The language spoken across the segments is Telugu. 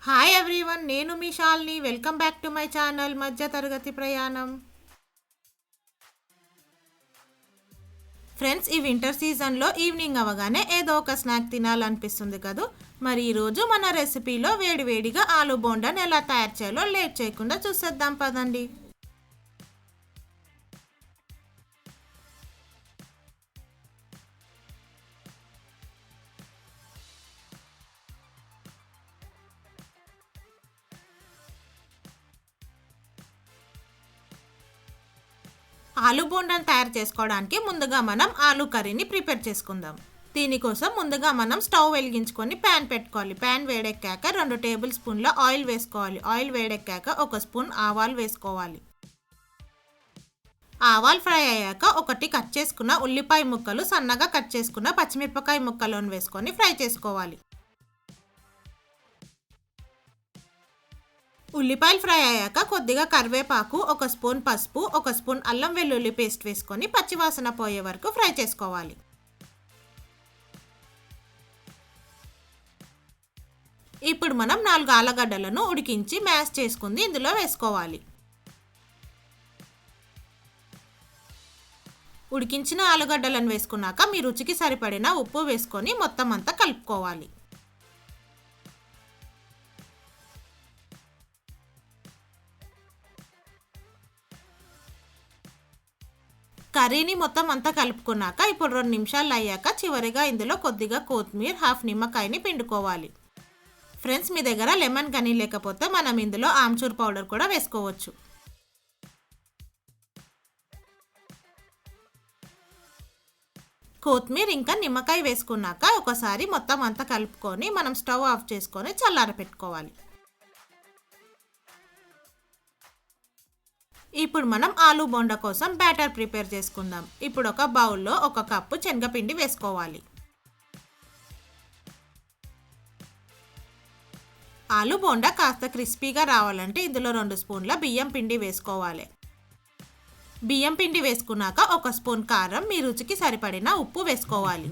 హాయ్ ఎవ్రీవన్, నేను మీ Shalini. Welcome back to my channel మధ్యతరగతి ప్రయాణం. ఫ్రెండ్స్, ఈ వింటర్ సీజన్లో ఈవినింగ్ అవగానే ఏదో ఒక స్నాక్ తినాలనిపిస్తుంది కదా. మరి ఈరోజు మన రెసిపీలో వేడివేడిగా ఆలు బోండాను ఎలా తయారు చేయాలో లేట్ చేయకుండా చూసేద్దాం పదండి. ఆలు బోండాను తయారు చేసుకోవడానికి ముందుగా మనం ఆలు కర్రీని ప్రిపేర్ చేసుకుందాం. దీనికోసం ముందుగా మనం స్టవ్ వెలిగించుకొని ప్యాన్ పెట్టుకోవాలి. ప్యాన్ వేడెక్కాక 2 టేబుల్ స్పూన్ల ఆయిల్ వేసుకోవాలి. ఆయిల్ వేడెక్కాక 1 స్పూన్ ఆవాలు వేసుకోవాలి. ఆవాలు ఫ్రై అయ్యాక 1 కట్ చేసుకున్న ఉల్లిపాయ ముక్కలు, సన్నగా కట్ చేసుకున్న పచ్చిమిరపకాయ ముక్కలను వేసుకొని ఫ్రై చేసుకోవాలి. ఉల్లిపాయలు ఫ్రై అయ్యాక కొద్దిగా కరివేపాకు, 1 స్పూన్ పసుపు, 1 స్పూన్ అల్లం వెల్లుల్లి పేస్ట్ వేసుకొని పచ్చివాసన పోయే వరకు ఫ్రై చేసుకోవాలి. ఇప్పుడు మనం 4 ఆలుగడ్డలను ఉడికించి మ్యాష్ చేసుకుంది ఇందులో వేసుకోవాలి. ఉడికించిన ఆలుగడ్డలను వేసుకున్నాక మీ రుచికి సరిపడిన ఉప్పు వేసుకొని మొత్తం అంతా కలుపుకోవాలి. కర్రీని మొత్తం అంతా కలుపుకున్నాక ఇప్పుడు 2 నిమిషాలు అయ్యాక చివరిగా ఇందులో కొద్దిగా కొత్తిమీర, హాఫ్ నిమ్మకాయని పిండుకోవాలి. ఫ్రెండ్స్, మీ దగ్గర లెమన్ కానీ లేకపోతే మనం ఇందులో ఆమ్చూర్ పౌడర్ కూడా వేసుకోవచ్చు. కొత్తిమీర ఇంకా నిమ్మకాయ వేసుకున్నాక ఒకసారి మొత్తం అంతా కలుపుకొని మనం స్టవ్ ఆఫ్ చేసుకొని చల్లారపెట్టుకోవాలి. ఇప్పుడు మనం ఆలు బోండా కోసం బ్యాటర్ ప్రిపేర్ చేసుకుందాం. ఇప్పుడు ఒక బౌల్లో 1 కప్పు శనగపిండి వేసుకోవాలి. ఆలు బోండా కాస్త క్రిస్పీగా రావాలంటే ఇందులో 2 స్పూన్ల బియ్యం పిండి వేసుకోవాలి. బియ్యం పిండి వేసుకున్నాక 1 స్పూన్ కారం, మీ రుచికి సరిపడిన ఉప్పు వేసుకోవాలి.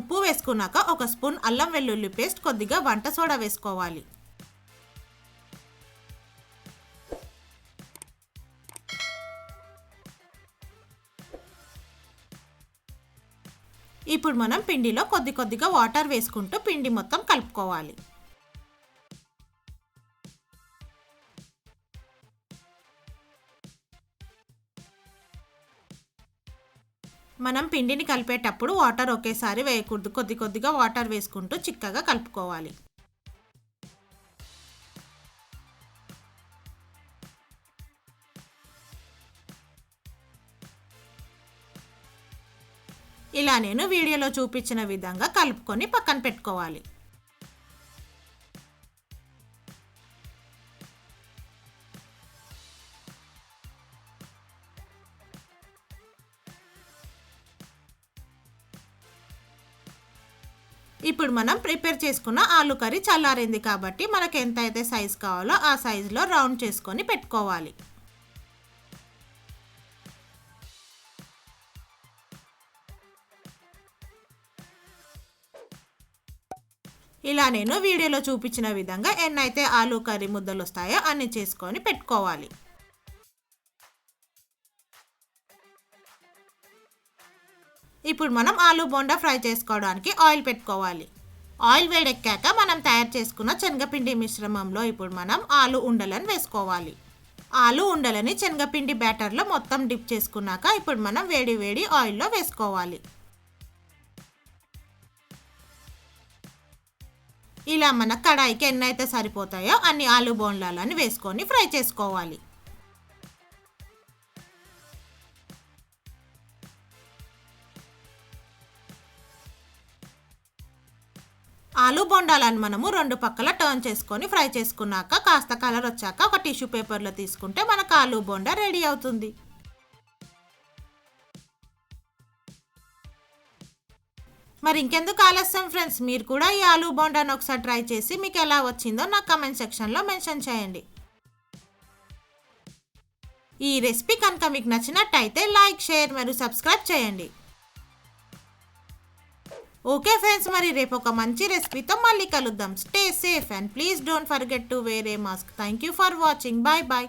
ఉప్పు వేసుకున్నాక 1 స్పూన్ అల్లం వెల్లుల్లి పేస్ట్, కొద్దిగా వంట సోడా వేసుకోవాలి. ఇప్పుడు మనం పిండిలో కొద్దిగా వాటర్ వేసుకుంటూ పిండి మొత్తం కలుపుకోవాలి. మనం పిండిని కలిపేటప్పుడు వాటర్ ఒకేసారి వేయకూడదు. కొద్దిగా వాటర్ వేసుకుంటూ చిక్కగా కలుపుకోవాలి. ఇలా నేను వీడియోలో చూపించిన విధంగా కలుపుకొని పక్కన పెట్టుకోవాలి. ఇప్పుడు మనం ప్రిపేర్ చేసుకున్న ఆలు కర్రీ చల్లారింది కాబట్టి మనకు ఎంత అయితే సైజు కావాలో ఆ సైజులో రౌండ్ చేసుకొని పెట్టుకోవాలి. ఇలా నేను వీడియోలో చూపించిన విధంగా ఎన్నైతే ఆలు కర్రీ ముద్దలు వస్తాయో అన్ని చేసుకొని పెట్టుకోవాలి. ఇప్పుడు మనం ఆలు బోండా ఫ్రై చేసుకోవడానికి ఆయిల్ పెట్టుకోవాలి. ఆయిల్ వేడెక్కాక మనం తయారు చేసుకున్న శనగపిండి మిశ్రమంలో ఇప్పుడు మనం ఆలు ఉండలను వేసుకోవాలి. ఆలు ఉండలని శనగపిండి బ్యాటర్లో మొత్తం డిప్ చేసుకున్నాక ఇప్పుడు మనం వేడి ఆయిల్లో వేసుకోవాలి. ఇలా మన కడాయికి ఎన్నైతే సరిపోతాయో అన్ని ఆలు బోండాలని వేసుకొని ఫ్రై చేసుకోవాలి. ఆలు బోండాలను మనము 2 పక్కల టర్న్ చేసుకొని ఫ్రై చేసుకున్నాక కాస్త కలర్ వచ్చాక ఒక టిష్యూ పేపర్లో తీసుకుంటే మనకు ఆలు బోండా రెడీ అవుతుంది. మరి ఇంకెందుకు ఆలస్యం ఫ్రెండ్స్, మీరు కూడా ఈ ఆలు బోండాను ఒకసారి ట్రై చేసి మీకు ఎలా వచ్చిందో నా కామెంట్ సెక్షన్లో మెన్షన్ చేయండి. ఈ రెసిపీ కనుక మీకు నచ్చినట్టయితే లైక్, షేర్ మరియు సబ్స్క్రైబ్ చేయండి. ఓకే ఫ్రెండ్స్, మరి రేపు ఒక మంచి రెసిపీతో మళ్ళీ కలుద్దాం. Stay safe and please don't forget to wear a mask. Thank you for watching. Bye bye.